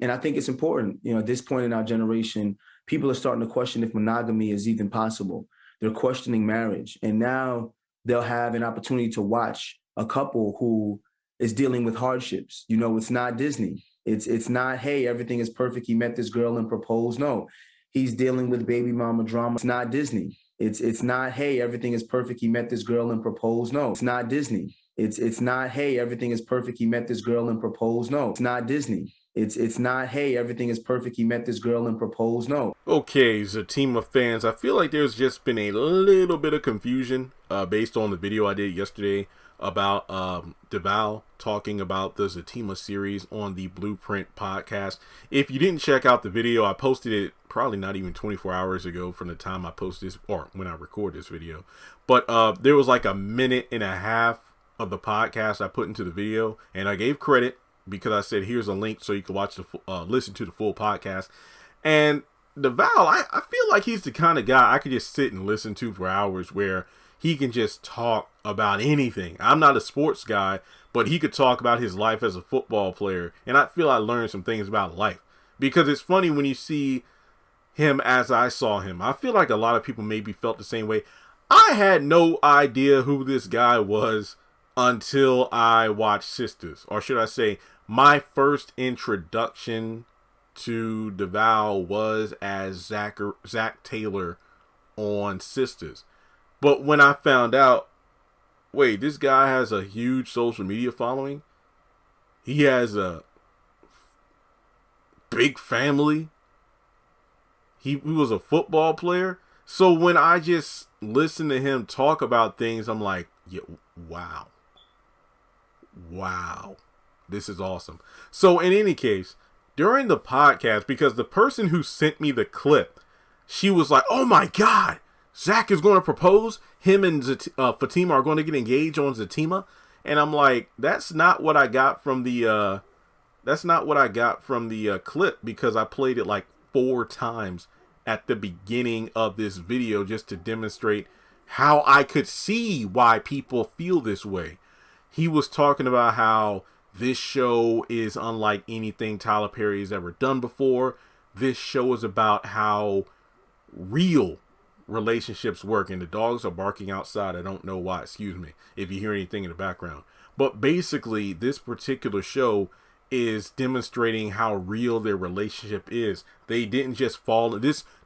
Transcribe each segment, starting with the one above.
And I think it's important, at this point in our generation, people are starting to question if monogamy is even possible. They're questioning marriage. And now they'll have an opportunity to watch a couple who is dealing with hardships. It's not Disney. It's not, hey, everything is perfect. He met this girl and proposed. No, he's dealing with baby mama drama. It's not Disney. It's not, hey, everything is perfect. He met this girl and proposed. No, it's not Disney. It's not, hey, everything is perfect. He met this girl and proposed. No, it's not Disney. It's not, hey, everything is perfect. He met this girl and proposed. No. Okay, Zatima fans, I feel like there's just been a little bit of confusion based on the video I did yesterday about DeVal talking about the Zatima series on the Blueprint podcast. If you didn't check out the video, I posted it probably not even 24 hours ago from the time I post this, or when I record this video. But there was like a minute and a half of the podcast I put into the video, and I gave credit because I said, here's a link so you can watch listen to the full podcast. And DeVal, I feel like he's the kind of guy I could just sit and listen to for hours, where he can just talk about anything. I'm not a sports guy, but he could talk about his life as a football player. And I feel I learned some things about life, because it's funny when you see him as I saw him. I feel like a lot of people maybe felt the same way. I had no idea who this guy was until I watched Sistas, or should I say, my first introduction to DeVal was as Zach Taylor on Sistas. But when I found out, wait, this guy has a huge social media following, he has a big family, he was a football player. So when I just listen to him talk about things, I'm like, yeah, wow, this is awesome. So in any case, during the podcast, because the person who sent me the clip, she was like, oh my God, Zach is going to propose. Him and Fatima are going to get engaged on Zatima. And I'm like, that's not what I got from the clip, because I played it like 4 times at the beginning of this video just to demonstrate how I could see why people feel this way. He was talking about how this show is unlike anything Tyler Perry has ever done before. This show is about how real relationships work. And the dogs are barking outside. I don't know why. Excuse me if you hear anything in the background. But basically, this particular show is demonstrating how real their relationship is. They didn't just fall.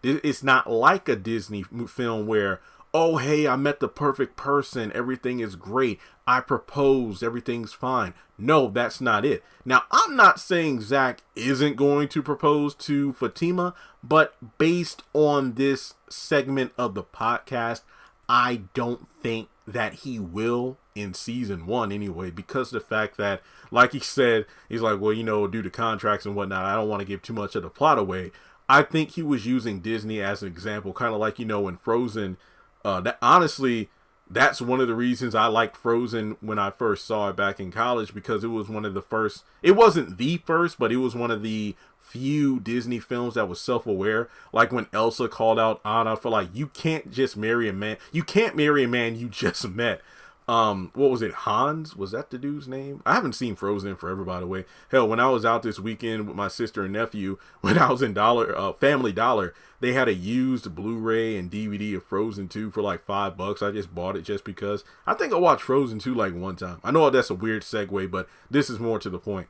It's not like a Disney film where, oh, hey, I met the perfect person. Everything is great. I proposed. Everything's fine. No, that's not it. Now, I'm not saying Zach isn't going to propose to Fatima, but based on this segment of the podcast, I don't think that he will in season 1 anyway, because the fact that, like he said, he's like, well, due to contracts and whatnot, I don't want to give too much of the plot away. I think he was using Disney as an example, kind of like, in Frozen. Honestly, that's one of the reasons I liked Frozen when I first saw it back in college, because it was one of the first, it wasn't the first, but it was one of the few Disney films that was self-aware. Like when Elsa called out Anna for like, you can't just marry a man. You can't marry a man you just met. What was it? Hans? Was that the dude's name? I haven't seen Frozen in forever, by the way. Hell, when I was out this weekend with my sister and nephew, when I was in Family Dollar, they had a used Blu-ray and DVD of Frozen 2 for like $5. I just bought it just because. I think I watched Frozen 2 like one time. I know that's a weird segue, but this is more to the point.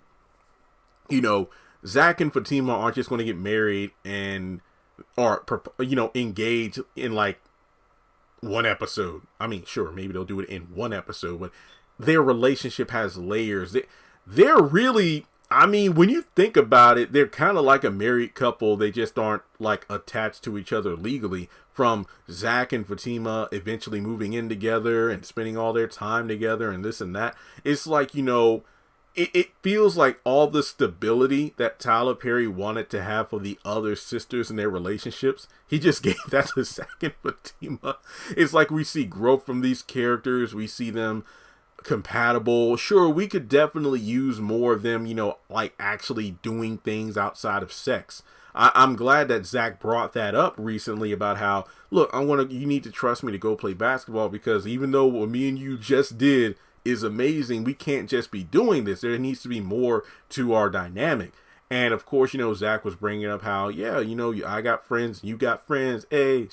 Zach and Fatima aren't just going to get married or engage in like one episode. I mean, sure, maybe they'll do it in one episode, but their relationship has layers. They're really, I mean, when you think about it, they're kind of like a married couple. They just aren't like attached to each other legally. From Zach and Fatima eventually moving in together and spending all their time together and this and that. It's like, it feels like all the stability that Tyler Perry wanted to have for the other sisters and their relationships, he just gave that to Zach and Fatima. It's like we see growth from these characters. We see them compatible. Sure, we could definitely use more of them, like actually doing things outside of sex. I'm glad that Zach brought that up recently about how, look, you need to trust me to go play basketball, because even though what me and you just did is amazing, we can't just be doing this. There needs to be more to our dynamic. And of course, Zach was bringing up how, yeah, I got friends, you got friends. Hey,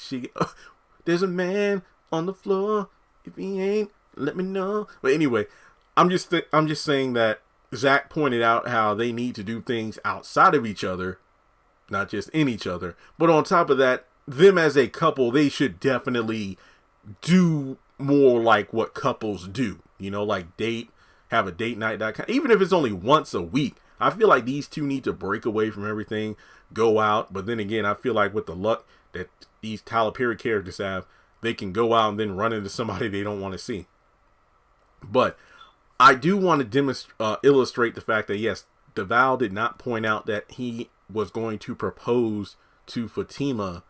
there's a man on the floor. If he ain't, let me know. But anyway, I'm just saying that Zach pointed out how they need to do things outside of each other, not just in each other. But on top of that, them as a couple, they should definitely do more like what couples do. Like have a date night, that kind. Even if it's only once a week. I feel like these two need to break away from everything, go out. But then again, I feel like with the luck that these Tyler Perry characters have, they can go out and then run into somebody they don't want to see. But I do want to illustrate the fact that, yes, DeVal did not point out that he was going to propose to Fatima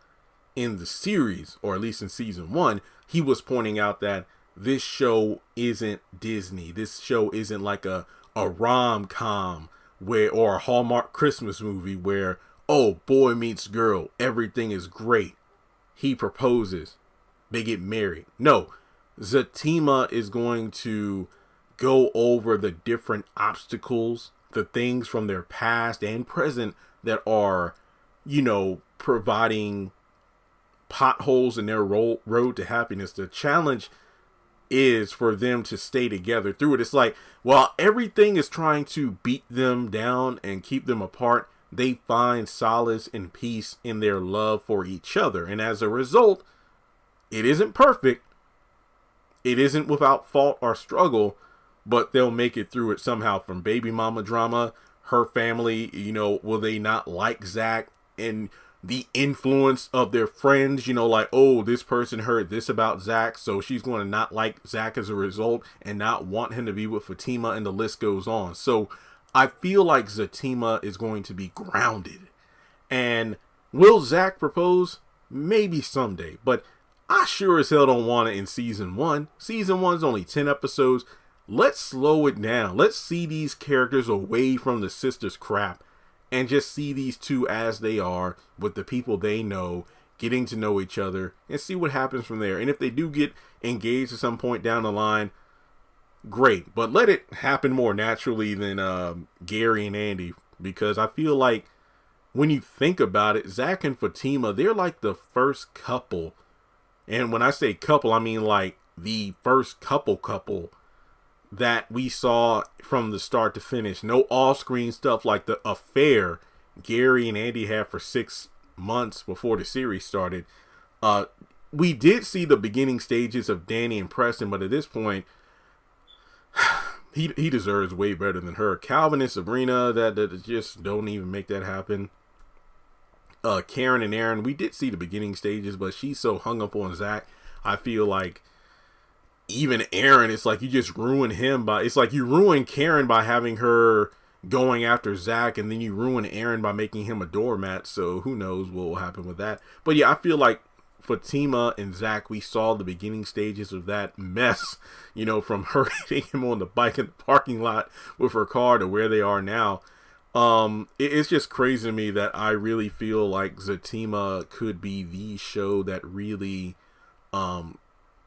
in the series, or at least in season 1. He was pointing out that this show isn't Disney. This show isn't like a rom-com or a Hallmark Christmas movie where, oh, boy meets girl, everything is great. He proposes, they get married. No, Zatima is going to go over the different obstacles, the things from their past and present that are, providing potholes in their road to happiness. The challenge is for them to stay together through it. It's like, while everything is trying to beat them down and keep them apart, they find solace and peace in their love for each other. And as a result, it isn't perfect. It isn't without fault or struggle, but they'll make it through it somehow. From baby mama drama, her family, will they not like Zach, and the influence of their friends, like, oh, this person heard this about Zach, so she's going to not like Zach as a result and not want him to be with Fatima, and the list goes on. So I feel like Zatima is going to be grounded. And will Zach propose? Maybe someday, but I sure as hell don't want it in season 1. Season 1's only 10 episodes. Let's slow it down. Let's see these characters away from the sisters crap and just see these two as they are, with the people they know, getting to know each other, and see what happens from there. And if they do get engaged at some point down the line, great. But let it happen more naturally than Gary and Andy, because I feel like when you think about it, Zach and Fatima, they're like the first couple. And when I say couple, I mean like the first couple that we saw from the start to finish. No off-screen stuff like the affair Gary and Andy had for 6 months before the series started. We did see the beginning stages of Danny and Preston, but at this point, he deserves way better than her. Calvin and Sabrina, that just don't even make that happen. Karen and Aaron, we did see the beginning stages, but she's so hung up on Zach. I feel like even Aaron, it's like you just ruin him it's like you ruin Karen by having her going after Zach, and then you ruin Aaron by making him a doormat. So who knows what will happen with that. But yeah, I feel like Fatima and Zach, we saw the beginning stages of that mess, from her hitting him on the bike in the parking lot with her car to where they are now. It's just crazy to me that I really feel like Zatima could be the show that really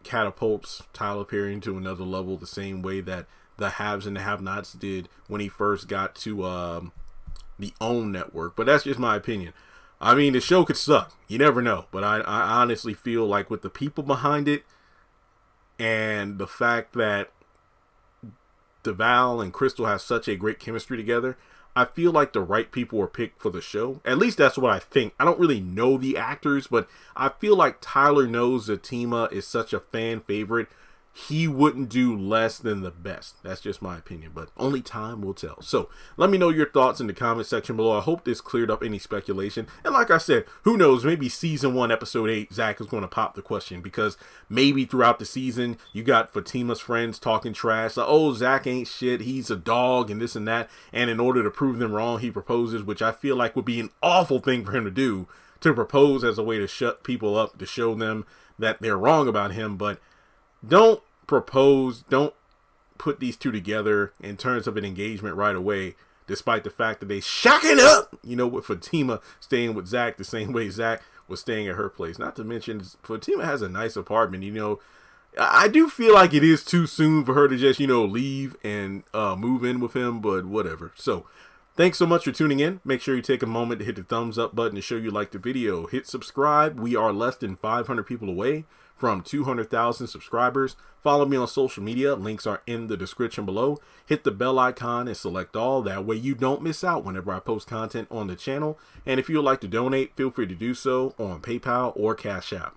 catapults Tyler Perry into another level, the same way that the haves and the have-nots did when he first got to the OWN network. But that's just my opinion. I mean, the show could suck. You never know. But I honestly feel like with the people behind it and the fact that DeVal and Crystal have such a great chemistry together, I feel like the right people were picked for the show. At least that's what I think. I don't really know the actors, but I feel like Tyler knows Zatima is such a fan favorite. He wouldn't do less than the best. That's just my opinion, but only time will tell. So let me know your thoughts in the comment section below. I hope this cleared up any speculation. And like I said, who knows, maybe season 1, episode 8, Zach is going to pop the question, because maybe throughout the season, you got Fatima's friends talking trash. Like, oh, Zach ain't shit. He's a dog and this and that. And in order to prove them wrong, he proposes, which I feel like would be an awful thing for him to do, to propose as a way to shut people up, to show them that they're wrong about him. But don't propose, don't put these two together in terms of an engagement right away, despite the fact that they shacking up, with Fatima staying with Zach the same way Zach was staying at her place. Not to mention, Fatima has a nice apartment. I do feel like it is too soon for her to just, leave and move in with him, but whatever. So Thanks so much for tuning in. Make sure you take a moment to hit the thumbs up button to show you like the video. Hit subscribe. We are less than 500 people away from 200,000 subscribers. Follow me on social media. Links are in the description below. Hit the bell icon and select all. That way you don't miss out whenever I post content on the channel. And if you would like to donate, feel free to do so on PayPal or Cash App.